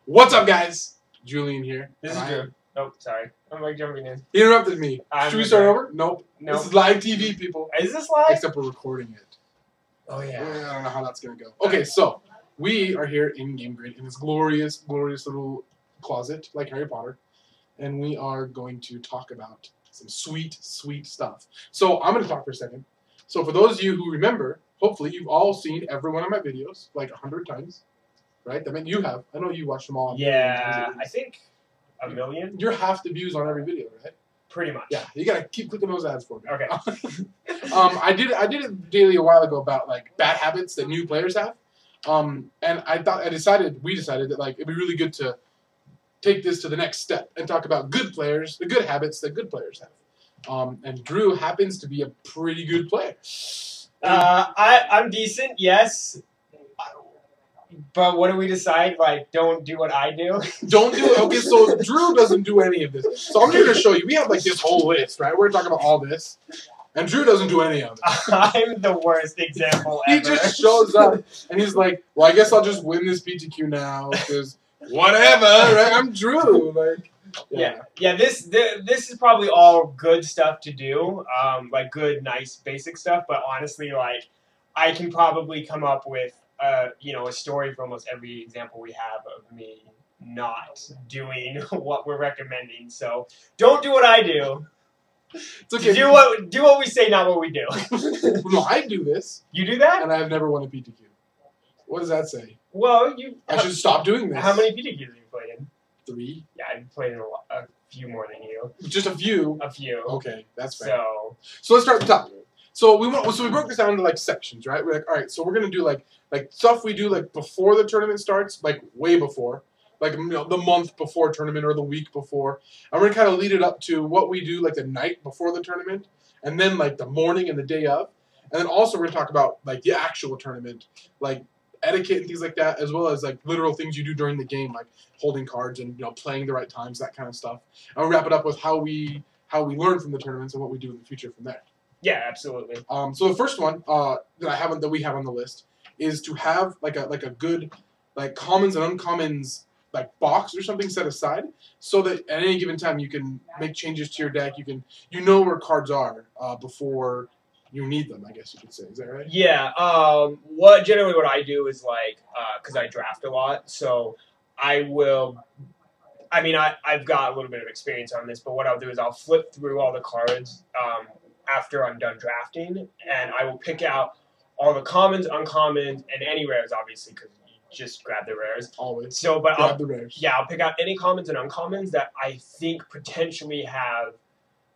What's up, guys? Julian here. This is Drew. Oh, sorry. I'm like jumping in. He interrupted me. Should we start over? Nope. This is live TV, people. Is this live? Except we're recording it. Oh, yeah. I don't know how that's going to go. Okay, so we are here in Game Grid in this glorious, glorious little closet like Harry Potter. And we are going to talk about some sweet, sweet stuff. So I'm going to talk for a second. So for those of you who remember, hopefully you've all seen every one of my videos like 100 times. Right? I mean, you have. I know you watched them all. Yeah, I think a million. You're half the views on every video, right? Pretty much. Yeah, you gotta keep clicking those ads for me. Okay. I did it daily a while ago about like bad habits that new players have. And we decided that like it'd be really good to take this to the next step and talk about good players, the good habits that good players have. And Drew happens to be a pretty good player. I'm decent, yes. But what do we decide? Like, don't do what I do? Don't do it. Okay, so Drew doesn't do any of this. So I'm just going to show you. We have like this whole list, right? We're talking about all this. And Drew doesn't do any of it. I'm the worst example ever. He just shows up and he's like, well, I guess I'll just win this PTQ now because whatever, right? I'm Drew. Like, yeah. This is probably all good stuff to do, like good, nice, basic stuff. But honestly, like, I can probably come up with a story for almost every example we have of me not doing what we're recommending. So don't do what I do. It's okay. Do what we say, not what we do. No, I do this. You do that? And I've never won a PTQ. What does that say? Well, I should stop doing this. How many PTQs have you played in? 3. Yeah, I've played in a few more than you. Just a few? A few. Okay, that's fair. So let's start at the top. So we broke this down into like sections, right? We're like, all right, so we're gonna do like stuff we do like before the tournament starts, like way before, like the month before tournament or the week before, and we're gonna kind of lead it up to what we do like the night before the tournament, and then like the morning and the day of, and then also we're gonna talk about like the actual tournament, like etiquette and things like that, as well as like literal things you do during the game, like holding cards and playing the right times, that kind of stuff, and we'll wrap it up with how we learn from the tournaments and what we do in the future from there. Yeah, absolutely. So the first one that we have on the list is to have like a good like commons and uncommons like box or something set aside so that at any given time you can make changes to your deck. You know where cards are before you need them, I guess you could say. Is that right? Yeah. Generally what I do is like because I draft a lot, so I've got a little bit of experience on this, but what I'll do is I'll flip through all the cards after I'm done drafting, and I will pick out all the commons, uncommons, and any rares, obviously, because you just grab the rares. Always. So, but grab the rares. Yeah, I'll pick out any commons and uncommons that I think potentially have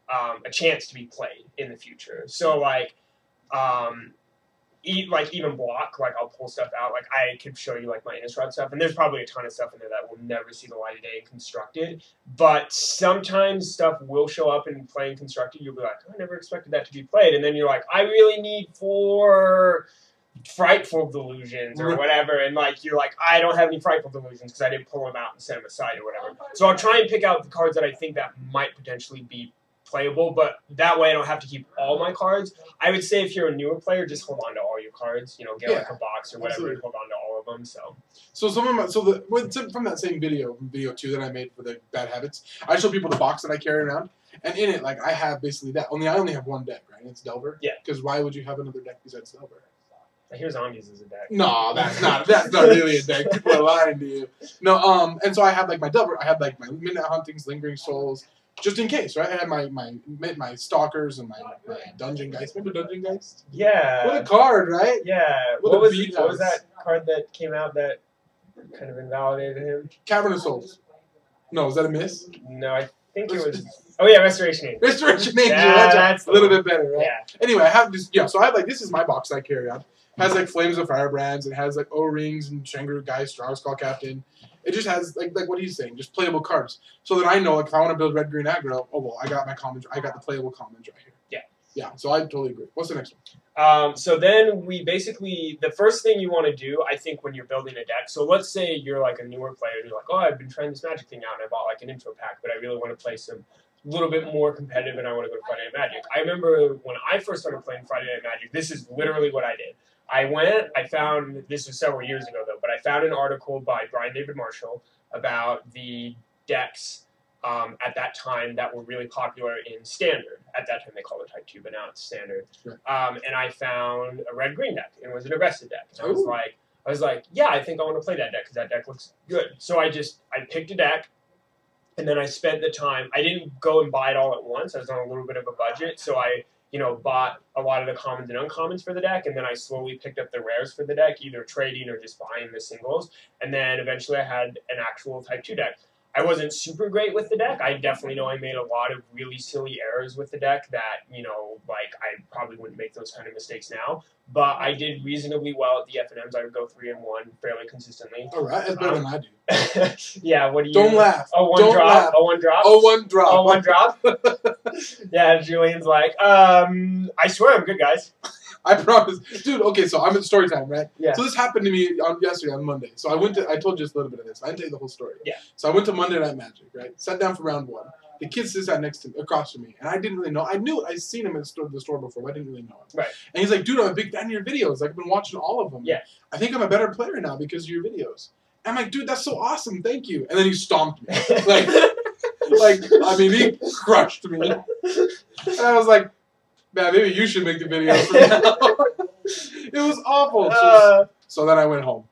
a chance to be played in the future. So, like even block, like I'll pull stuff out. Like I could show you like my Innistrad stuff, and there's probably a ton of stuff in there that will never see the light of day in Constructed. But sometimes stuff will show up in playing Constructed. You'll be like, oh, I never expected that to be played, and then you're like, I really need 4 Frightful Delusions or whatever, and like you're like, I don't have any Frightful Delusions because I didn't pull them out and set them aside or whatever. So I'll try and pick out the cards that I think that might potentially be playable, but that way I don't have to keep all my cards. I would say if you're a newer player, just hold on to all your cards. Get like a box or whatever and hold on to all of them. From that same video 2 that I made for the bad habits, I show people the box that I carry around, and in it, like I have basically that. I only have one deck, right? And it's Delver. Yeah. Because why would you have another deck besides Delver? Here's Zombies as a deck. No, that's not really a deck. People are lying to you. No, and so I have like my Delver. I had like my Midnight Huntings, Lingering Souls. Just in case, right? I had my Stalkers and my Dungeon Geist. Remember Dungeon Geist? Yeah. What a card, right? Yeah. What was that card that came out that kind of invalidated him? Cavern of Souls. No, is that a miss? No, I think it was... Oh, yeah, Restoration Angel. Restoration Angel. Yeah, that's a little bit better, right? Yeah. Anyway, I have this... Yeah, so I have, like... This is my box that I carry on. It has, like, Flames of Firebrands. It has, like, O-Rings and Shangru Geist, Strauss-Call Captain. It just has, like what he's saying, just playable cards. So that I know, like, if I want to build red-green aggro, oh, well, I got my commons. I got the playable commons right here. Yeah. Yeah, so I totally agree. What's the next one? So then we basically, the first thing you want to do, I think, when you're building a deck, so let's say you're, like, a newer player, and you're like, oh, I've been trying this Magic thing out, and I bought, like, an intro pack, but I really want to play some little bit more competitive, and I want to go to Friday Night Magic. I remember when I first started playing Friday Night Magic, this is literally what I did. I found, this was several years ago, though, but I found an article by Brian David Marshall about the decks at that time that were really popular in Standard. At that time they called it Type 2, but now it's Standard. Sure. And I found a red-green deck. It was an aggressive deck. And Ooh. I was like, yeah, I think I want to play that deck because that deck looks good. So I picked a deck, and then I spent the time. I didn't go and buy it all at once. I was on a little bit of a budget, so I bought a lot of the commons and uncommons for the deck, and then I slowly picked up the rares for the deck, either trading or just buying the singles. And then eventually I had an actual Type 2 deck. I wasn't super great with the deck. I definitely know I made a lot of really silly errors with the deck that, like I probably wouldn't make those kind of mistakes now. But I did reasonably well at the FNMs. I would go 3-1 fairly consistently. All right, that's better than I do. Yeah, what do you... Don't laugh. Oh, one Don't drop? laugh. Oh, one drop? Oh, one drop. Oh, one drop? Yeah, Julian's like, I swear I'm good, guys. I promise. Dude, okay, so I'm at story time, right? Yeah. So this happened to me yesterday on Monday. So I told you just a little bit of this. I didn't tell you the whole story. Yeah. So I went to Monday Night Magic, right? Sat down for round 1. The kid sat next to me, across from me, and I didn't really know. I'd seen him at the store before, but I didn't really know him. Right. And he's like, dude, I'm a big fan of your videos. Like, I've been watching all of them. Yeah. I think I'm a better player now because of your videos. And I'm like, dude, that's so awesome. Thank you. And then he stomped me. He crushed me. And I was like, man, maybe you should make the videos for now. It was awful. So then I went home.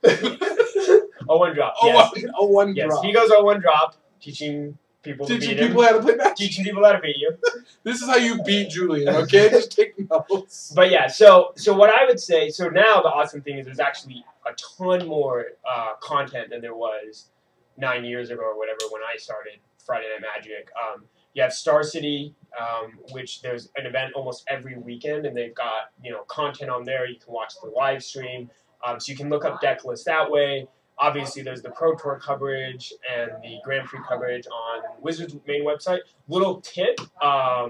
One drop. Yes. One drop. Yes, he goes 1 drop, teaching people to beat him. Teaching people how to play Magic. Teaching people how to beat you. This is how you beat Julian, okay? Just take notes. But yeah, so what I would say, so now the awesome thing is there's actually a ton more content than there was 9 years ago or whatever when I started Friday Night Magic. You have Star City, which there's an event almost every weekend, and they've got content on there. You can watch the live stream, so you can look up deck lists that way. Obviously, there's the Pro Tour coverage and the Grand Prix coverage on Wizards' main website. Little tip, I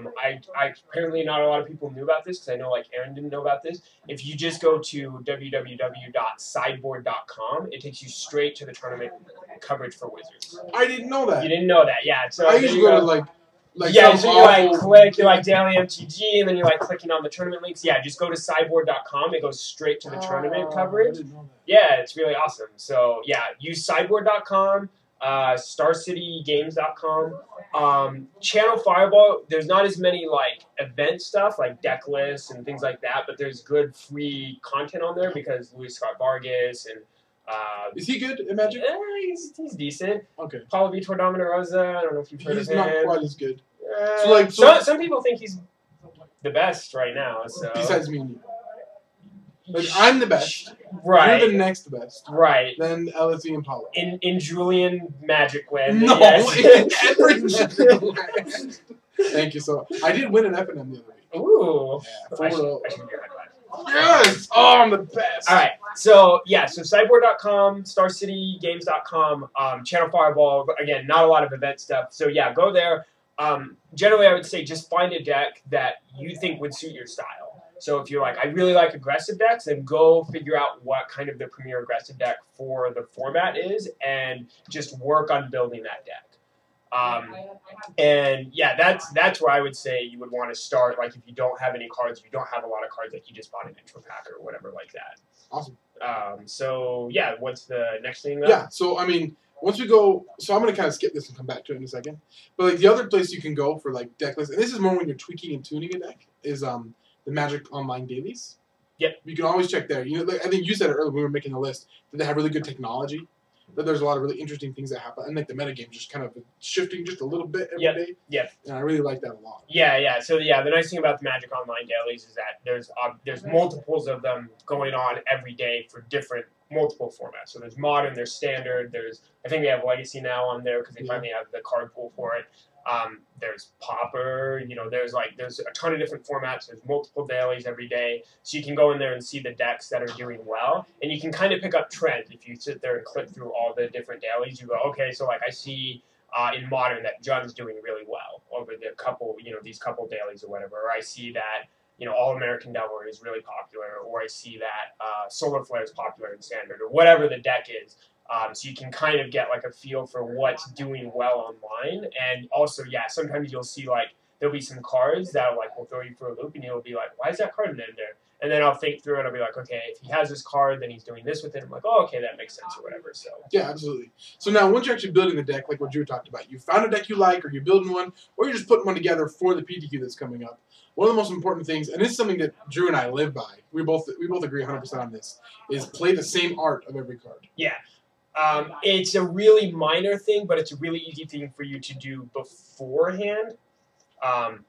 apparently not a lot of people knew about this because I know like Aaron didn't know about this. If you just go to www.sideboard.com, it takes you straight to the tournament coverage for Wizards. I didn't know that. You didn't know that, yeah. So I usually go to so you click, you're daily MTG, and then you're clicking on the tournament links. Yeah, just go to sideboard.com. It goes straight to the tournament coverage. I didn't know that. Yeah, it's really awesome. So yeah, use sideboard.com, starcitygames.com. Channel Fireball, there's not as many event stuff like deck lists and things like that, but there's good free content on there because Luis Scott Vargas and is he good at Magic? He's decent. Okay. Paulo Vitor Dominarosa, I don't know if you've heard of him. He's not quite as good. Some people think he's the best right now. So. Besides me and you. I'm the best. Right. You're the next best. Right. Then LSE and Paulo. In Julian Magic Land. No, yes. in every Magic Land. Thank you so much. I did win an FNM the other week. Ooh. Yeah, I should give you a high five. Yes! Oh, I'm the best. All right. So sideboard.com, starcitygames.com, Channel Fireball. Again, not a lot of event stuff. So yeah, go there. Generally, I would say just find a deck that you think would suit your style. So if you're I really like aggressive decks, then go figure out what kind of the premier aggressive deck for the format is, and just work on building that deck. And yeah, that's where I would say you would want to start. If you don't have any cards, you don't have a lot of cards, you just bought an intro pack or whatever like that. Awesome. So yeah, what's the next thing? Yeah. So once we go, so I'm gonna kind of skip this and come back to it in a second. But the other place you can go for deck lists, and this is more when you're tweaking and tuning a deck, is the Magic Online dailies. Yep. You can always check there. I think you said it earlier when we were making the list that they have really good technology. That there's a lot of really interesting things that happen, and the metagame just kind of shifting just a little bit every day. Yep. And I really like that a lot. Yeah. So yeah, the nice thing about the Magic Online dailies is that there's multiples of them going on every day for multiple formats. So there's Modern, there's Standard, I think they have Legacy now on there because they finally have the card pool for it. There's Pauper, there's a ton of different formats. There's multiple dailies every day. So you can go in there and see the decks that are doing well. And you can kind of pick up trends. If you sit there and click through all the different dailies, you go, okay, so I see in Modern that Jun's doing really well over the couple, these couple dailies or whatever. Or I see that, All American Delver is really popular. Or I see that Solar Flare is popular in Standard or whatever the deck is. So you can kind of get a feel for what's doing well online. And also, yeah, sometimes you'll see there'll be some cards that will throw you for a loop, and you'll be like, why is that card in there? And then I'll think through it. I'll be like, okay, if he has this card, then he's doing this with it. I'm like, oh, okay, that makes sense or whatever. So yeah, absolutely. So now, once you're actually building the deck, like what Drew talked about, you found a deck you like, or you're building one, or you're just putting one together for the PTQ that's coming up. One of the most important things, and this is something that Drew and I live by, we both agree 100% on this, is play the same art of every card. Yeah. It's a really minor thing, but it's a really easy thing for you to do beforehand,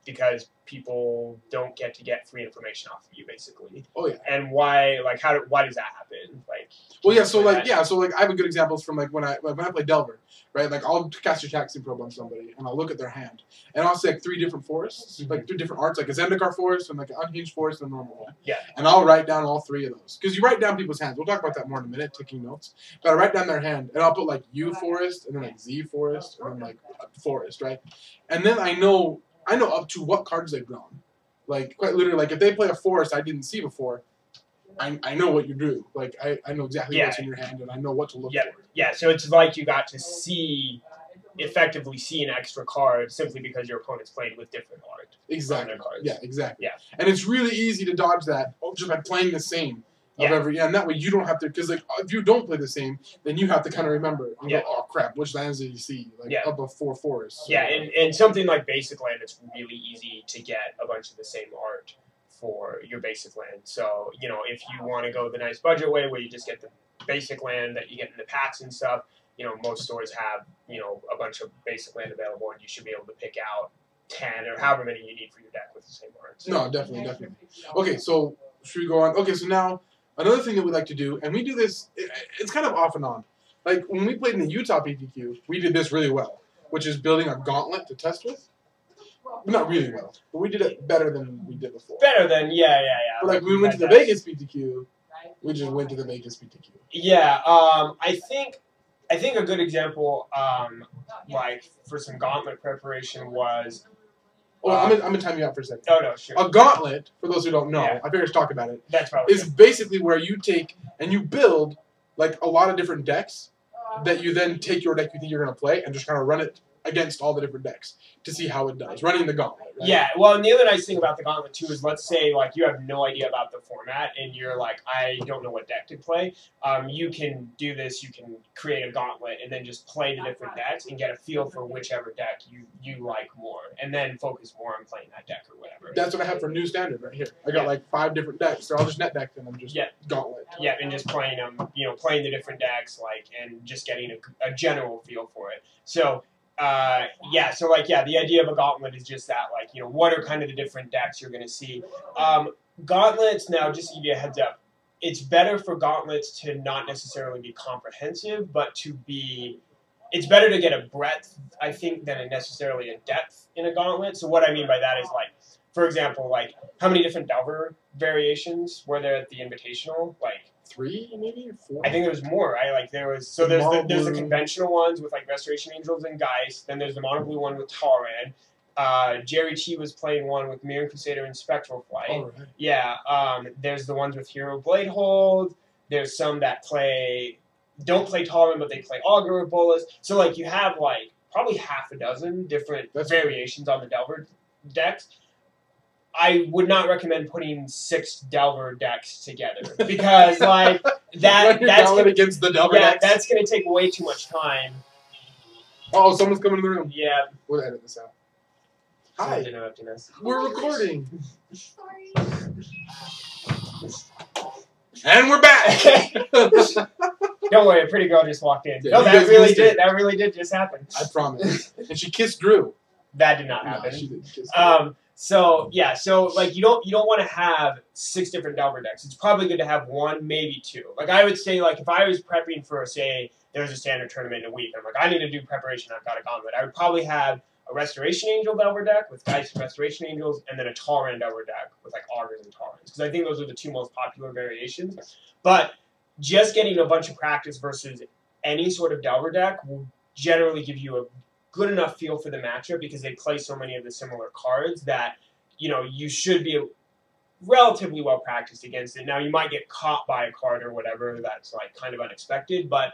because people don't get to get free information off of you, basically. Oh yeah. And why? Like, why does that happen? Like. Well, yeah. So like, yeah. So like, I have a good examples from like when I play Delver, right? Like, I'll cast a Taxing Probe on somebody, and I'll look at their hand, and I'll say like 3 different forests, like 3 different arts, like a Zendikar forest, and like an Unhinged forest, and a normal one. Yeah. And I'll write down all 3 of those, because you write down people's hands. We'll talk about that more in a minute, taking notes. But I write down their hand, and I'll put like U forest, and then like Z forest, and then like forest, right? And then I know up to what cards they've drawn. Like, quite literally, like if they play a forest I didn't see before, I know what you drew. Like, I know exactly what's in your hand, and I know what to look for. Yeah, so it's like you got to effectively see an extra card simply because your opponent's played with different art. Exactly. Cards. Yeah, exactly. Yeah. And it's really easy to dodge that just by playing the same of every. Yeah, and that way you don't have to, because like if you don't play the same, then you have to kind of remember. And go, oh crap, which lands did you see? Like up of 4 forests. Yeah, and something like Basic Land, it's really easy to get a bunch of the same art for your Basic Land. So, you know, if you want to go the nice budget way where you just get the Basic Land that you get in the packs and stuff, you know, most stores have, you know, a bunch of Basic Land available, and you should be able to pick out 10 or however many you need for your deck with the same art. So. No, definitely. Okay, so should we go on? Okay, so now another thing that we like to do, and we do this, it's kind of off and on. Like when we played in the Utah PTQ, we did this really well, which is building a gauntlet to test with. Not really well, but we did it better than we did before. Better than, yeah. But like when we went to the Vegas PTQ, we just went to the Vegas PTQ. Yeah, I think a good example, like for some gauntlet preparation was. Oh, I'm gonna time you out for a second. Oh no, sure. A gauntlet, for those who don't know, I figured to talk about it. That's probably is basically where you take and you build like a lot of different decks that you then take your deck you think you're gonna play and just kind of run it against all the different decks to see how it does. Running the gauntlet, right? Yeah, well, and the other nice thing about the gauntlet, too, is let's say, like, you have no idea about the format, and you're like, I don't know what deck to play. You can do this. You can create a gauntlet and then just play the different decks and get a feel for whichever deck you like more, and then focus more on playing that deck or whatever. That's what I have for New Standard right here. I got like 5 different decks. They're all just net decked, and I'm just gauntlet. Yeah, and just playing them, you know, playing the different decks, like, and just getting a general feel for it. So, the idea of a gauntlet is just that, like, you know, what are kind of the different decks you're going to see. Gauntlets, now, just to give you a heads up, it's better for gauntlets to not necessarily be comprehensive, but to be, it's better to get a breadth, I think, than necessarily a depth in a gauntlet. So what I mean by that is, like, for example, like, how many different Delver variations were there at the Invitational? Like, 3 maybe or 4? I think there was more. There's the conventional ones with like Restoration Angels and Geist. Then there's the mono blue one with Talrand. Jerry T was playing one with Mirror Crusader and Spectral Flight. Oh, right. Yeah. There's the ones with Hero Bladehold. There's some that don't play Talrand, but they play Augur or Bolas. So like you have like probably half a dozen different variations on the Delver decks. I would not recommend putting 6 Delver decks together because, like, that's against the Delver decks. That's going to take way too much time. Oh, someone's coming in the room. Yeah, we'll edit this out. Hi, interrupting us. We're recording. Sorry. And we're back. Don't worry, a pretty girl just walked in. Yeah, no, that really did. That really did just happen. I promise. And she kissed Drew. That did not happen. No, she didn't kiss Drew. So like you don't want to have 6 different Delver decks. It's probably good to have 1, maybe 2. Like I would say, like if I was prepping for, say, there was a standard tournament in a week, and I'm like, I need to do preparation. I've got a gauntlet. I would probably have a Restoration Angel Delver deck with Geist and Restoration Angels, and then a Talrand Delver deck with like Augurs and Talrands, because I think those are the 2 most popular variations. But just getting a bunch of practice versus any sort of Delver deck will generally give you a good enough feel for the matchup because they play so many of the similar cards that, you know, you should be relatively well practiced against it. Now, you might get caught by a card or whatever that's, like, kind of unexpected, but,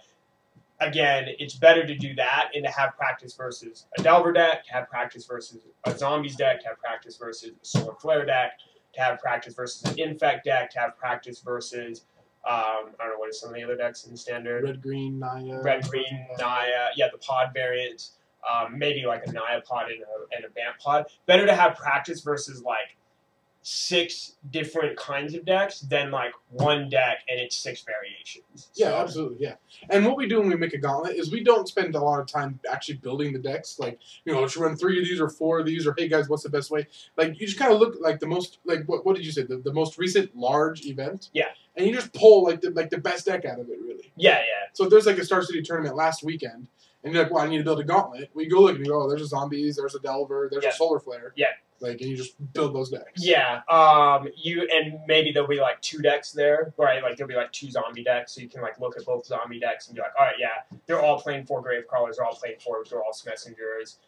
again, it's better to do that and to have practice versus a Delver deck, to have practice versus a Zombies deck, to have practice versus a Solar Flare deck, to have practice versus an infect deck, to have practice versus I don't know what are some of the other decks in the standard. Red green Naya. Red green Naya, yeah, the pod variants. Maybe like a Naya pod and a Bant pod. Better to have practice versus like 6 different kinds of decks than like one deck and it's 6 variations. Yeah, absolutely, yeah. And what we do when we make a gauntlet is we don't spend a lot of time actually building the decks. Like, you know, should run 3 of these or 4 of these, or hey guys, what's the best way? Like, you just kind of look like the most, like what did you say? The most recent large event. Yeah. And you just pull like the best deck out of it, really. Yeah, yeah. So if there's like a Star City tournament last weekend, and you're like, well, I need to build a gauntlet. We go look and you go, oh, there's a zombies, there's a delver, there's a solar flare. Yeah. Like, and you just build those decks. Yeah. And maybe there'll be like 2 decks there, right? Like there'll be like 2 zombie decks, so you can like look at both zombie decks and be like, all right, yeah, they're all playing 4 Gravecrawlers, they're all playing 4 Messengers.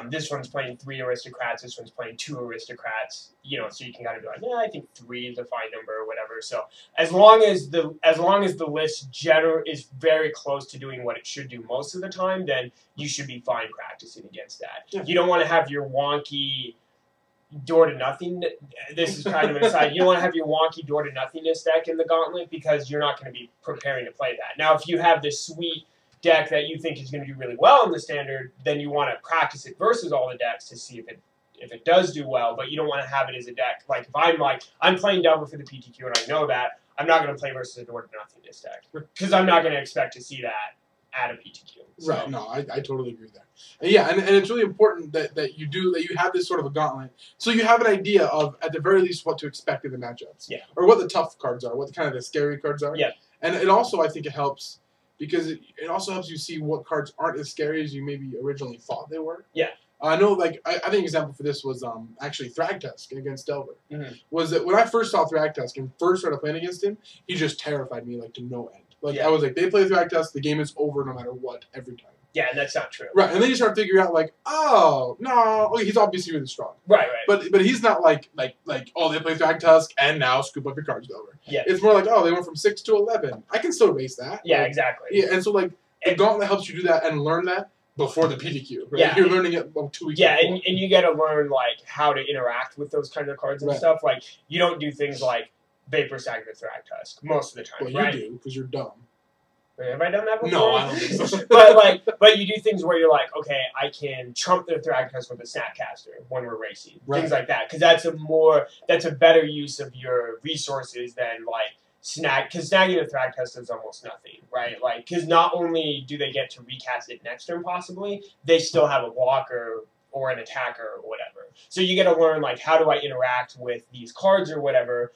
This one's playing 3 Aristocrats, this one's playing 2 Aristocrats. You know, so you can kind of be like, yeah, I think 3 is a fine number or whatever. So as long as the list is very close to doing what it should do most of the time, then you should be fine practicing against that. Yeah. You don't want to have your wonky door to nothing. This is kind of an aside. You don't want to have your wonky door to nothingness deck in the gauntlet because you're not going to be preparing to play that. Now, if you have this sweet deck that you think is going to do really well in the standard, then you want to practice it versus all the decks to see if it does do well. But you don't want to have it as a deck. Like if I'm playing Delver for the PTQ and I know that, I'm not going to play versus a door to nothingness deck because I'm not going to expect to see that at a PTQ. So. Right. No, I totally agree there. And yeah, and it's really important that you have this sort of a gauntlet, so you have an idea of at the very least what to expect in the matchups. Yeah. Or what the tough cards are, what kind of the scary cards are. Yeah. And it also, I think, it helps because it also helps you see what cards aren't as scary as you maybe originally thought they were. Yeah. I know, like, I think an example for this was actually Thragtusk against Delver. Mm-hmm. Was that when I first saw Thragtusk and first started playing against him, he just terrified me, like, to no end. Like, I was like, they play Thragtusk, the game is over no matter what, every time. Yeah, and that's not true. Right, and then you start figuring out, like, oh, no, okay, he's obviously really strong. Right, right. But he's not like, oh, they play Thragtusk, and now scoop up your cards, Delver. Yeah. It's more like, oh, they went from 6 to 11. I can still race that. Yeah, like, exactly. Yeah, and so, like, the Gauntlet helps you do that and learn that before the PTQ, right? Yeah. You're learning it 2 weeks Yeah, before. and you got to learn, like, how to interact with those kinds of cards and stuff. Like, you don't do things like Vapor Sack the Thragtusk most of the time, Well, right? you do, because you're dumb. Wait, have I done that before? No, I don't think so. but you do things where you're like, okay, I can trump the Thragtusk with a Snapcaster when we're racing, things like that, because that's a better use of your resources than like because snagging the Thragtusk is almost nothing, right? Like, because not only do they get to recast it next turn possibly, they still have a blocker or an attacker or whatever. So you got to learn, like, how do I interact with these cards or whatever.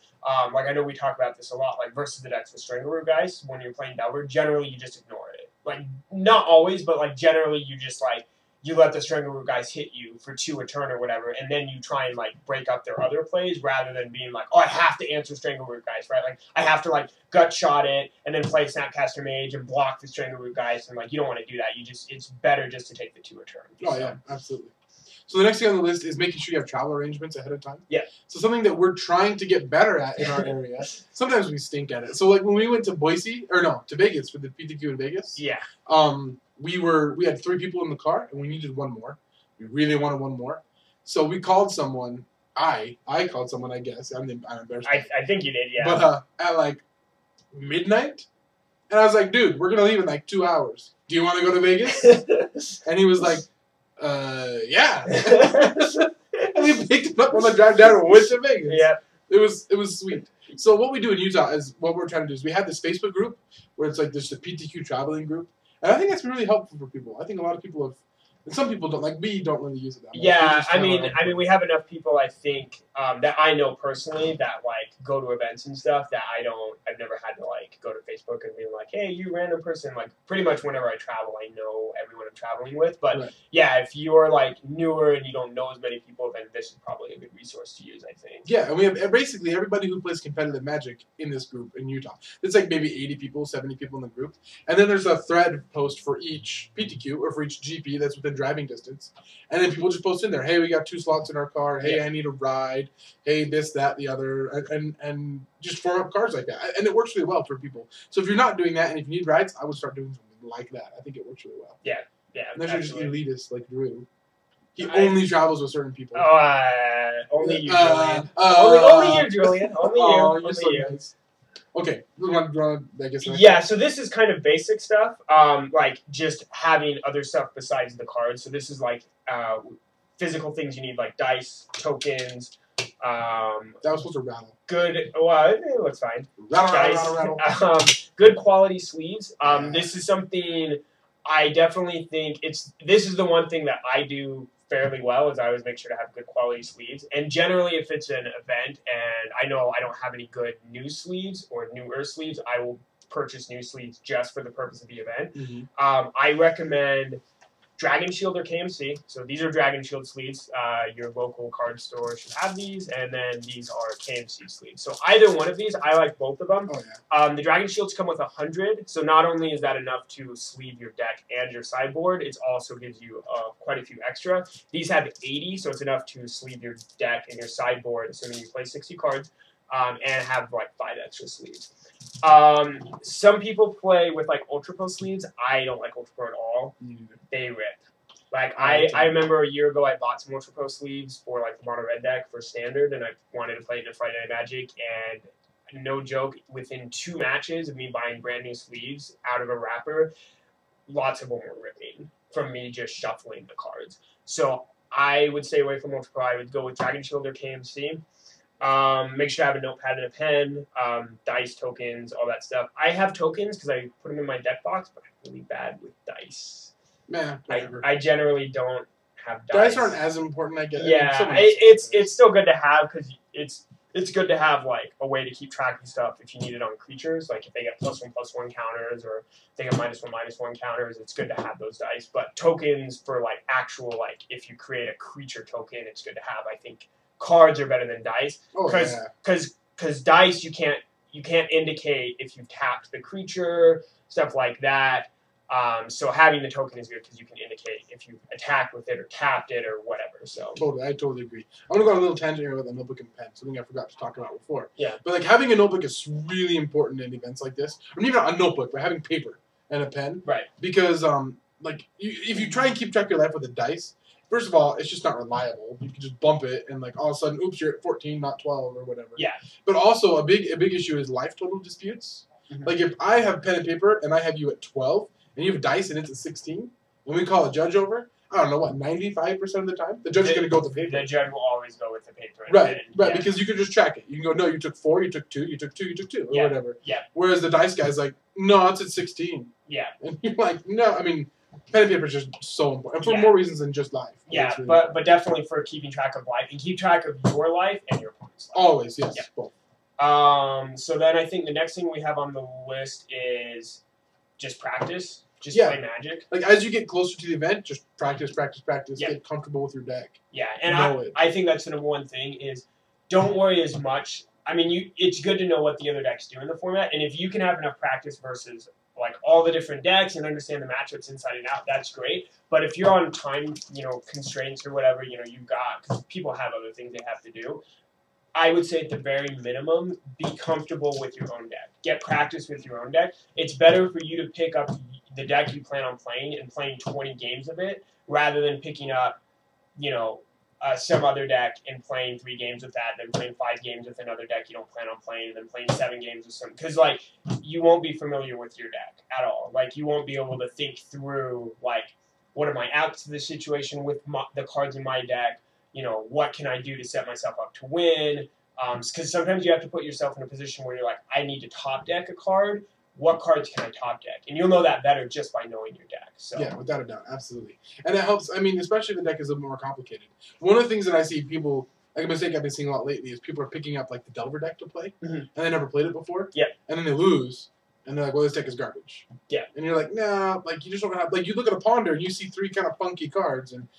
Like, I know we talk about this a lot, like, versus the decks with Strangler guys, when you're playing Delver, generally you just ignore it. Like, not always, but, like, generally you just, like, you let the Strangler guys hit you for 2 a turn or whatever, and then you try and, like, break up their other plays rather than being like, oh, I have to answer Strangler guys, right? Like, I have to, like, gut shot it and then play Snapcaster Mage and block the Strangler guys, and, like, you don't want to do that. It's better just to take the 2 a turn. Oh, yeah, absolutely. So the next thing on the list is making sure you have travel arrangements ahead of time. Yeah. So something that we're trying to get better at in our area. Sometimes we stink at it. So like when we went to to Vegas for the PTQ in Vegas. Yeah. We had 3 people in the car and we needed 1 more. We really wanted 1 more. So we called someone. I called someone, I guess. I'm embarrassed. I think you did, yeah. But at like midnight, and I was like, dude, we're gonna leave in like 2 hours. Do you want to go to Vegas? And he was like, yeah. And we picked him up on the drive down and went to Vegas. Yeah. It was sweet. So what we do in Utah is what we're trying to do is we have this Facebook group where it's like there's the PTQ traveling group. And I think that's been really helpful for people. I think a lot of people have, and some people don't, like we don't really use it that much. Yeah, I mean we have enough people, I think, that I know personally that like go to events and stuff that I've never had to like go to Facebook and be like, hey, you random person. Like pretty much whenever I travel, I know everyone I'm traveling with. But yeah, if you're like newer and you don't know as many people, then this is probably a good resource to use, I think. Yeah, and we have basically everybody who plays competitive Magic in this group in Utah. It's like maybe 80 people, 70 people in the group. And then there's a thread post for each PTQ or for each GP that's within driving distance. And then people just post in there, hey, we got 2 slots in our car. Hey, I need a ride. Hey, this, that, the other. And just form up cards like that. And it works really well for people. So if you're not doing that and if you need rides, I would start doing something like that. I think it works really well. Yeah, yeah. Unless you're just elitist like Drew. He only travels with certain people. Only you, Julian. Only you, Julian. Only you. You're so nice. Okay, yeah, so this is kind of basic stuff, like just having other stuff besides the cards. So this is like physical things you need, like dice, tokens. That was supposed to rattle. Good. Well, it looks fine. Rattle. Good quality sleeves. This is something I definitely think this is the one thing that I do fairly well, is I always make sure to have good quality sleeves. And generally, if it's an event and I know I don't have any good new sleeves or newer sleeves, I will purchase new sleeves just for the purpose of the event. Mm-hmm. I recommend Dragon Shield or KMC. So these are Dragon Shield sleeves. Your local card store should have these, and then these are KMC sleeves. So either one of these, I like both of them. Oh, yeah. The Dragon Shields come with 100, so not only is that enough to sleeve your deck and your sideboard, it also gives you quite a few extra. These have 80, so it's enough to sleeve your deck and your sideboard, assuming you play 60 cards, and have like 5 extra sleeves. Some people play with like Ultra Pro sleeves. I don't like Ultra Pro at all. They rip. Like I remember a year ago I bought some Ultra Pro sleeves for like the Mono Red deck for Standard, and I wanted to play it in Friday Night Magic, and no joke, within 2 matches of me buying brand new sleeves out of a wrapper, lots of them were ripping from me just shuffling the cards. So I would stay away from Ultra Pro. I would go with Dragon Shield or KMC. Make sure I have a notepad and a pen, dice, tokens, all that stuff. I have tokens because I put them in my deck box, but I'm really bad with dice. Yeah, I generally don't have dice. Dice aren't as important, I guess. Yeah, it's still good to have because it's good to have like a way to keep track of stuff if you need it on creatures. Like if they get +1/+1 counters or they get -1/-1 counters, it's good to have those dice. But tokens for like actual, like if you create a creature token, it's good to have. I think cards are better than dice because dice you can't indicate if you've tapped the creature, stuff like that. So having the token is good because you can indicate if you attacked with it or tapped it or whatever. So I totally agree. I'm gonna go on a little tangent here with a notebook and pen, something I forgot to talk about before. Yeah. But like having a notebook is really important in events like this. Or even not a notebook, but having paper and a pen. Right. Because if you try and keep track of your life with a dice, first of all, it's just not reliable. You can just bump it, and like all of a sudden, oops, you're at 14, not 12, or whatever. Yeah. But also, a big issue is life total disputes. Mm-hmm. Like if I have pen and paper and I have you at 12, and you have dice and it's at 16, and we call a judge over, I don't know what, 95% of the time, the judge is going to go with the paper. The judge will always go with the paper. Right, because you can just track it. You can go, no, you took 4, you took 2, you took 2, you took 2, or whatever. Yeah. Whereas the dice guy's like, no, it's at 16. Yeah. And you're like, no, I mean, pen and paper is just so important, and for more reasons than just life. Yeah, really but definitely for keeping track of life, and keep track of your life and your opponent's life. Always, yes, both. So then I think the next thing we have on the list is just practice. Just play Magic. Like as you get closer to the event, just practice. Get comfortable with your deck. Yeah, and I think that's the number one thing is don't worry as much. I mean, it's good to know what the other decks do in the format, and if you can have enough practice versus like all the different decks and understand the matchups inside and out, that's great. But if you're on time, constraints or whatever, you've got, because people have other things they have to do. I would say at the very minimum, be comfortable with your own deck. Get practice with your own deck. It's better for you to pick up the deck you plan on playing and playing 20 games of it rather than picking up, some other deck and playing 3 games with that, then playing 5 games with another deck you don't plan on playing, and then playing 7 games with some. Because, you won't be familiar with your deck at all. You won't be able to think through, what are my outs to the situation with the cards in my deck? What can I do to set myself up to win? Because sometimes you have to put yourself in a position where you're like, I need to top deck a card. What cards can I top deck? And you'll know that better just by knowing your deck. So yeah, without a doubt, absolutely. And it helps, especially if the deck is a little more complicated. One of the things that I see people, a mistake I've been seeing a lot lately is people are picking up, the Delver deck to play, and they never played it before. Yeah. And then they lose, and they're like, well, this deck is garbage. Yeah. And you're like, nah, you just don't have, you look at a Ponder and you see 3 kind of funky cards, and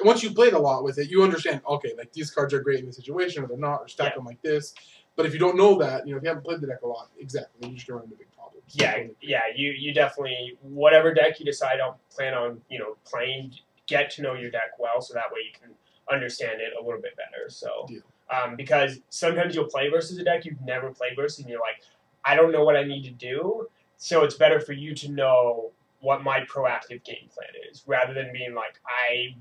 once you played a lot with it, you understand, okay, these cards are great in this situation, or they're not, or stack them like this. But if you don't know that, if you haven't played the deck a lot, exactly, you're just going to run into big problems. Yeah, you definitely, whatever deck you decide on, plan on, playing, get to know your deck well, so that way you can understand it a little bit better. So, because sometimes you'll play versus a deck you've never played versus, and you're like, I don't know what I need to do, so it's better for you to know what my proactive game plan is, rather than being like, I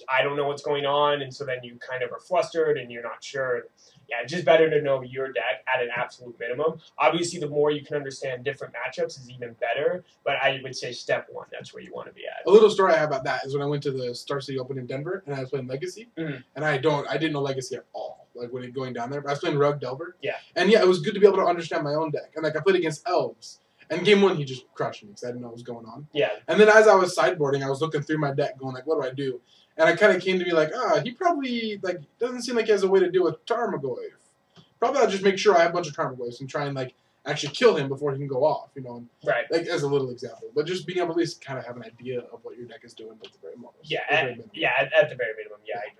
I don't know what's going on, and so then you kind of are flustered and you're not sure. Yeah, it's just better to know your deck at an absolute minimum. Obviously, the more you can understand different matchups is even better, but I would say step one, that's where you want to be at. A little story I have about that is when I went to the Star City Open in Denver and I was playing Legacy, and I didn't know Legacy at all. Like when going down there, but I was playing Rug Delver. Yeah. And yeah, it was good to be able to understand my own deck. And like I played against Elves, and game one he just crushed me because I didn't know what was going on. Yeah. And then as I was sideboarding, I was looking through my deck, going like, what do I do? And I kind of came to be like, he probably like doesn't seem like he has a way to deal with Tarmogoyf. Probably I'll just make sure I have a bunch of Tarmogoyfs and try and like actually kill him before he can go off, you know. And, right. Like as a little example, but just being able to at least kind of have an idea of what your deck is doing at the very moment. Yeah. At the very minimum. Yeah. I agree.